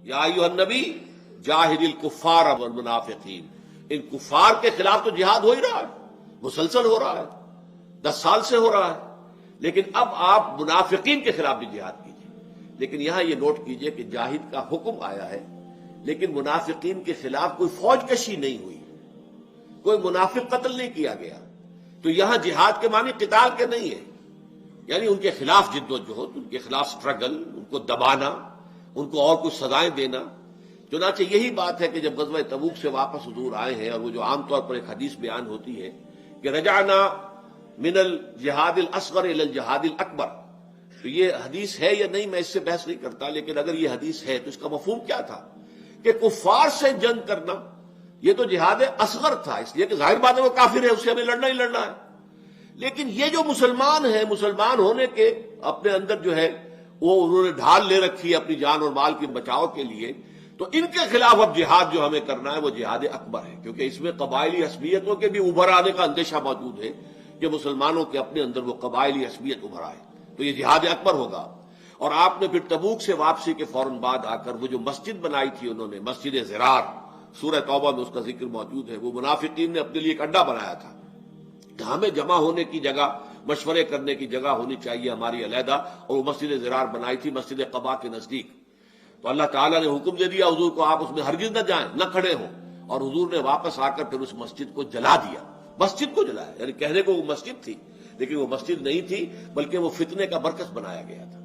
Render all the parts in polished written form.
یا ایھا النبی جاہد الکفار والمنافقین، ان کفار کے خلاف تو جہاد ہو ہی رہا ہے، مسلسل ہو رہا ہے، 10 سال سے ہو رہا ہے، لیکن اب آپ منافقین کے خلاف بھی جہاد کیجیے۔ لیکن یہاں یہ نوٹ کیجئے کہ جاہد کا حکم آیا ہے، لیکن منافقین کے خلاف کوئی فوج کشی نہیں ہوئی، کوئی منافق قتل نہیں کیا گیا، تو یہاں جہاد کے معنی قتال کے نہیں ہے، یعنی ان کے خلاف جد و جہد، ان کے خلاف سٹرگل، ان کو دبانا، ان کو اور کچھ سزائیں دینا۔ چنانچہ یہی بات ہے کہ جب غزوہ تبوک سے واپس حضور آئے ہیں، اور وہ جو عام طور پر ایک حدیث بیان ہوتی ہے کہ رجعنا من الجہاد الاصغر الى الجہاد الاکبر، تو یہ حدیث ہے یا نہیں میں اس سے بحث نہیں کرتا، لیکن اگر یہ حدیث ہے تو اس کا مفہوم کیا تھا کہ کفار سے جنگ کرنا یہ تو جہاد اصغر تھا، اس لیے کہ ظاہر بات ہے وہ کافر ہے، اس سے ہمیں لڑنا ہی لڑنا ہے، لیکن یہ جو مسلمان ہیں، مسلمان ہونے کے اپنے اندر جو ہے وہ انہوں نے ڈھال لے رکھی ہے اپنی جان اور مال کے بچاؤ کے لیے، تو ان کے خلاف اب جہاد جو ہمیں کرنا ہے وہ جہاد اکبر ہے، کیونکہ اس میں قبائلی عصبیتوں کے بھی ابھر آنے کا اندیشہ موجود ہے کہ مسلمانوں کے اپنے اندر وہ قبائلی عصبیت ابھر آئے، تو یہ جہاد اکبر ہوگا۔ اور آپ نے پھر تبوک سے واپسی کے فوراً بعد آ کر وہ جو مسجد بنائی تھی انہوں نے، مسجد زرار، سورہ توبہ میں اس کا ذکر موجود ہے، وہ منافقین نے اپنے لیے ایک اڈا بنایا تھا کہ ہمیں جمع ہونے کی جگہ، مشورے کرنے کی جگہ ہونی چاہیے ہماری علیحدہ، اور وہ مسجد زرار بنائی تھی مسجد قباء کے نزدیک۔ تو اللہ تعالیٰ نے حکم دے دیا حضور کو آپ اس میں ہرگز نہ جائیں، نہ کھڑے ہوں، اور حضور نے واپس آ کر پھر اس مسجد کو جلا دیا، مسجد کو جلایا، یعنی کہنے کو وہ مسجد تھی لیکن وہ مسجد نہیں تھی بلکہ وہ فتنے کا مرکز بنایا گیا تھا۔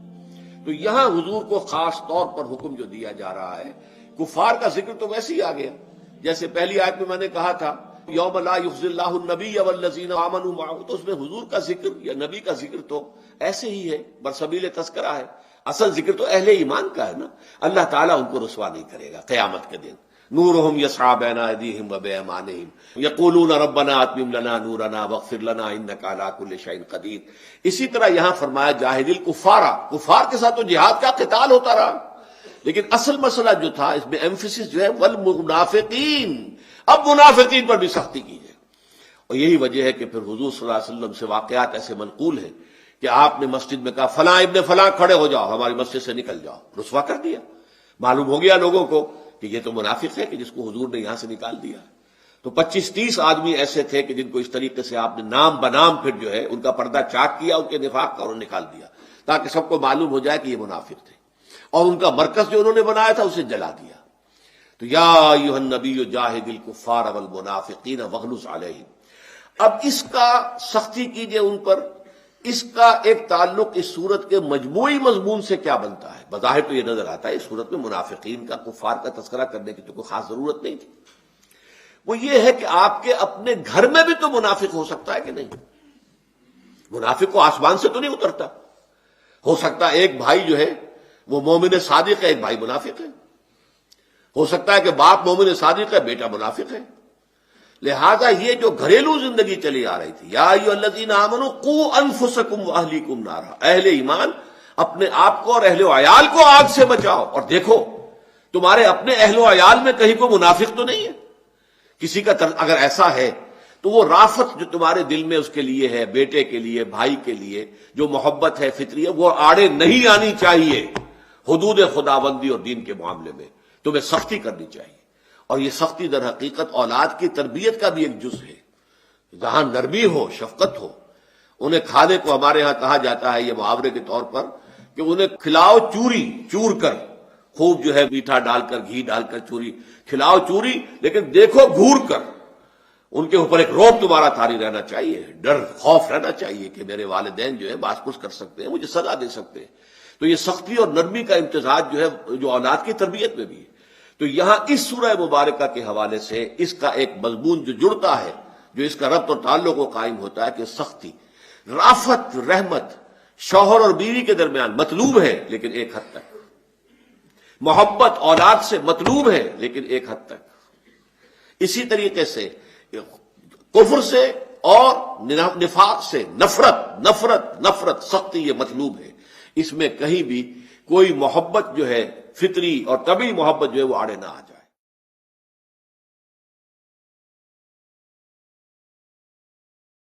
تو یہاں حضور کو خاص طور پر حکم جو دیا جا رہا ہے، کفار کا ذکر تو ویسے ہی آ گیا، جیسے پہلی آیت میں نے کہا تھا یوم لا یخزی اللہ النبی والذین آمنوا معہ، تو اس میں حضور کا ذکر یا نبی کا ذکر تو ایسے ہی ہے، برسبیل تذکرہ ہے، اصل ذکر تو اہل ایمان کا ہے نا۔ اللہ تعالیٰ ان کو رسوا نہیں کرے گا قیامت کے دن، نورہم یسعی بین ایدیہم وبایمانہم یقولون ربنا اتمم لنا نورنا واغفر لنا انک علی کل شیء قدیر۔ اسی طرح یہاں فرمایا جاہد الکفار، کفار کے ساتھ تو جہاد کا قتال ہوتا رہا، لیکن اصل مسئلہ جو تھا اس میں ایمفیسس جو ہے والمنافقین، اب منافقین پر بھی سختی کی ہے۔ اور یہی وجہ ہے کہ پھر حضور صلی اللہ علیہ وسلم سے واقعات ایسے منقول ہیں کہ آپ نے مسجد میں کہا فلاں ابن فلاں کھڑے ہو جاؤ، ہماری مسجد سے نکل جاؤ، رسوا کر دیا۔ معلوم ہو گیا لوگوں کو کہ یہ تو منافق ہے کہ جس کو حضور نے یہاں سے نکال دیا۔ تو 25-30 آدمی ایسے تھے کہ جن کو اس طریقے سے آپ نے نام بنام پھر جو ہے ان کا پردہ چاک کیا، ان کے نفاق کا اور نکال دیا، تاکہ سب کو معلوم ہو جائے کہ یہ منافق تھے، اور ان کا مرکز جو انہوں نے بنایا تھا اسے جلا دیا۔ تو یا ایھا النبی جاہد الکفار والمنافقین واغلظ علیہم، اب اس کا سختی کیجئے ان پر، اس کا ایک تعلق اس صورت کے مجموعی مضمون سے کیا بنتا ہے؟ بظاہر تو یہ نظر آتا ہے اس صورت میں منافقین کا، کفار کا تذکرہ کرنے کی تو کوئی خاص ضرورت نہیں تھی۔ وہ یہ ہے کہ آپ کے اپنے گھر میں بھی تو منافق ہو سکتا ہے کہ نہیں؟ منافق کو آسمان سے تو نہیں اترتا، ہو سکتا ہے ایک بھائی جو ہے وہ مومن صادق ہے، ایک بھائی منافق ہے، ہو سکتا ہے کہ باپ مومن صادق ہے، بیٹا منافق ہے۔ لہذا یہ جو گھریلو زندگی چلی آ رہی تھی، یا ایھا الذین آمنوا قوا انفسکم واہلیکم نارا، اہل ایمان اپنے آپ کو اور اہل و عیال کو آگ سے بچاؤ، اور دیکھو تمہارے اپنے اہل و عیال میں کہیں کوئی منافق تو نہیں ہے، کسی کا اگر ایسا ہے تو وہ رافت جو تمہارے دل میں اس کے لیے ہے، بیٹے کے لیے، بھائی کے لیے جو محبت ہے فطری ہے، وہ آڑے نہیں آنی چاہیے۔ حدود خداوندی اور دین کے معاملے میں تمہیں سختی کرنی چاہیے، اور یہ سختی در حقیقت اولاد کی تربیت کا بھی ایک جز ہے، جہاں نرمی ہو، شفقت ہو۔ انہیں کھانے کو ہمارے ہاں کہا جاتا ہے یہ محاورے کے طور پر کہ انہیں کھلاؤ چوری، چور کر، خوب جو ہے میٹھا ڈال کر، گھی ڈال کر چوری کھلاؤ، چوری، لیکن دیکھو گھور کر۔ ان کے اوپر ایک روب تمہارا طاری رہنا چاہیے، ڈر خوف رہنا چاہیے کہ میرے والدین جو ہے باز پرس کر سکتے ہیں، مجھے سزا دے سکتے ہیں۔ تو یہ سختی اور نرمی کا امتزاج جو ہے جو اولاد کی تربیت میں بھی ہے۔ تو یہاں اس سورہ مبارکہ کے حوالے سے اس کا ایک مضمون جو جڑتا ہے، جو اس کا ربط اور تعلق و قائم ہوتا ہے کہ سختی، رافت، رحمت شوہر اور بیوی کے درمیان مطلوب ہے لیکن ایک حد تک، محبت اولاد سے مطلوب ہے لیکن ایک حد تک، اسی طریقے سے کفر سے اور نفاق سے نفرت سختی یہ مطلوب ہے۔ اس میں کہیں بھی کوئی محبت جو ہے فطری اور طبعی محبت جو ہے وہ آڑے نہ آ جائے۔